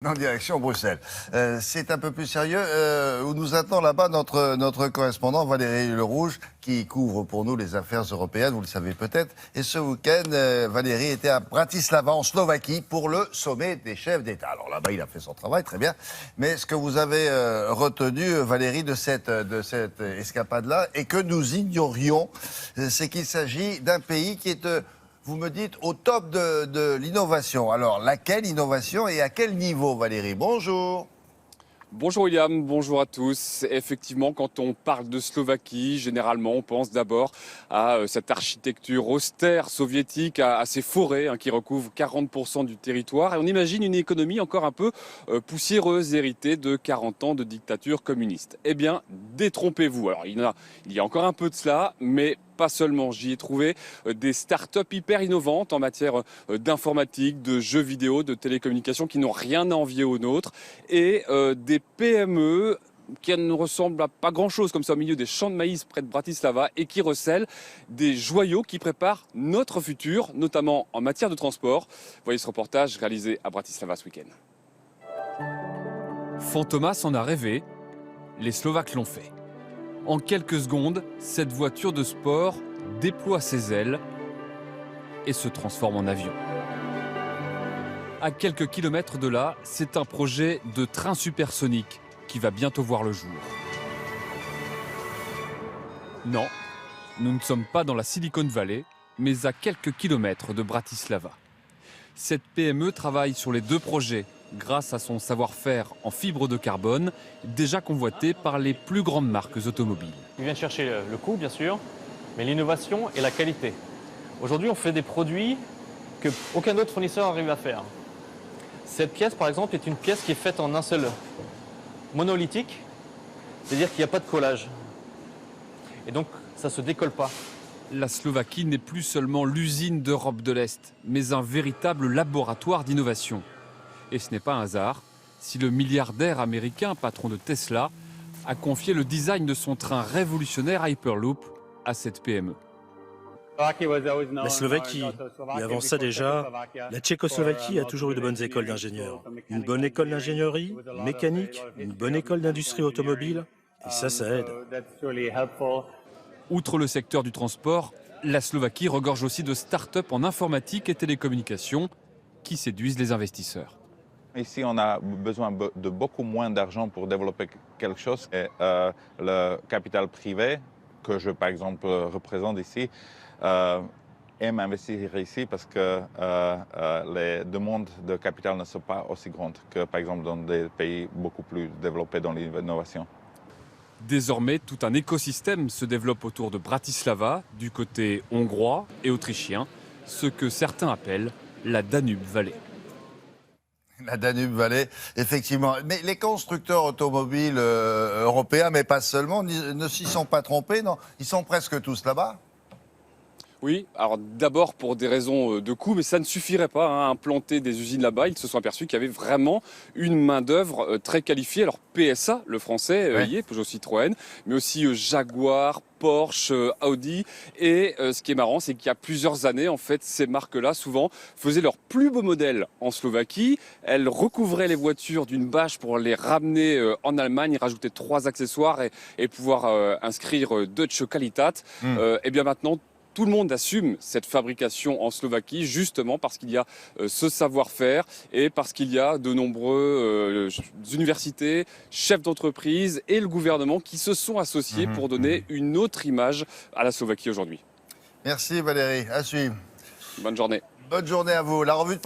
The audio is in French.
En direction Bruxelles. C'est un peu plus sérieux. Où nous attend là-bas notre correspondant Valérie Lerouge, qui couvre pour nous les affaires européennes, vous le savez peut-être. Et ce week-end, Valérie était à Bratislava, en Slovaquie, pour le sommet des chefs d'État. Alors là-bas, il a fait son travail, très bien. Mais ce que vous avez retenu, Valérie, de cette escapade-là, et que nous ignorions, c'est qu'il s'agit d'un pays qui est... vous me dites au top de l'innovation. Alors, laquelle innovation et à quel niveau, Valérie? Bonjour. Bonjour William, bonjour à tous. Effectivement, quand on parle de Slovaquie, généralement, on pense d'abord à cette architecture austère soviétique, à ces forêts qui recouvrent 40% du territoire. Et on imagine une économie encore un peu poussiéreuse, héritée de 40 ans de dictature communiste. Eh bien, détrompez-vous. Alors, il y a encore un peu de cela, mais pas seulement. J'y ai trouvé des startups hyper innovantes en matière d'informatique, de jeux vidéo, de télécommunications qui n'ont rien à envier aux nôtres et des PME qui ne ressemblent à pas grand-chose comme ça au milieu des champs de maïs près de Bratislava et qui recèlent des joyaux qui préparent notre futur, notamment en matière de transport. Voyez ce reportage réalisé à Bratislava ce week-end. Fantomas en a rêvé, les Slovaques l'ont fait. En quelques secondes, cette voiture de sport déploie ses ailes et se transforme en avion. À quelques kilomètres de là, c'est un projet de train supersonique qui va bientôt voir le jour. Non, nous ne sommes pas dans la Silicon Valley, mais à quelques kilomètres de Bratislava. Cette PME travaille sur les deux projets grâce à son savoir-faire en fibre de carbone, déjà convoité par les plus grandes marques automobiles. Ils viennent chercher le coût, bien sûr, mais l'innovation et la qualité. Aujourd'hui, on fait des produits qu'aucun autre fournisseur n'arrive à faire. Cette pièce, par exemple, est une pièce qui est faite en un seul monolithique, c'est-à-dire qu'il n'y a pas de collage. Et donc, ça ne se décolle pas. La Slovaquie n'est plus seulement l'usine d'Europe de l'Est, mais un véritable laboratoire d'innovation. Et ce n'est pas un hasard si le milliardaire américain, patron de Tesla, a confié le design de son train révolutionnaire Hyperloop à cette PME. La Slovaquie, et avant ça déjà, la Tchécoslovaquie a toujours eu de bonnes écoles d'ingénieurs. Une bonne école d'ingénierie, mécanique, une bonne école d'industrie automobile, et ça aide. Outre le secteur du transport, la Slovaquie regorge aussi de start-up en informatique et télécommunications qui séduisent les investisseurs. Ici, on a besoin de beaucoup moins d'argent pour développer quelque chose. Et, le capital privé, que je, par exemple, représente ici, aime investir ici parce que les demandes de capital ne sont pas aussi grandes que, par exemple, dans des pays beaucoup plus développés dans l'innovation. Désormais, tout un écosystème se développe autour de Bratislava, du côté hongrois et autrichien, ce que certains appellent la Danube Valley. La Danube Valley, effectivement. Mais les constructeurs automobiles européens, mais pas seulement, ne s'y sont pas trompés, non? Ils sont presque tous là-bas. Oui, alors d'abord pour des raisons de coût, mais ça ne suffirait pas à implanter des usines là-bas. Ils se sont aperçus qu'il y avait vraiment une main-d'œuvre très qualifiée. Alors PSA, le français, Ouais. y est, Peugeot Citroën, mais aussi Jaguar, Porsche, Audi. Et ce qui est marrant, c'est qu'il y a plusieurs années, en fait, ces marques-là, souvent, faisaient leurs plus beaux modèles en Slovaquie. Elles recouvraient les voitures d'une bâche pour les ramener en Allemagne, rajoutaient 3 accessoires et pouvoir inscrire Deutsche Qualität. Et bien maintenant, tout le monde assume cette fabrication en Slovaquie, justement parce qu'il y a ce savoir-faire et parce qu'il y a de nombreuses universités, chefs d'entreprise et le gouvernement qui se sont associés pour donner une autre image à la Slovaquie aujourd'hui. Merci Valérie, à suivre. Bonne journée. Bonne journée à vous. La revue de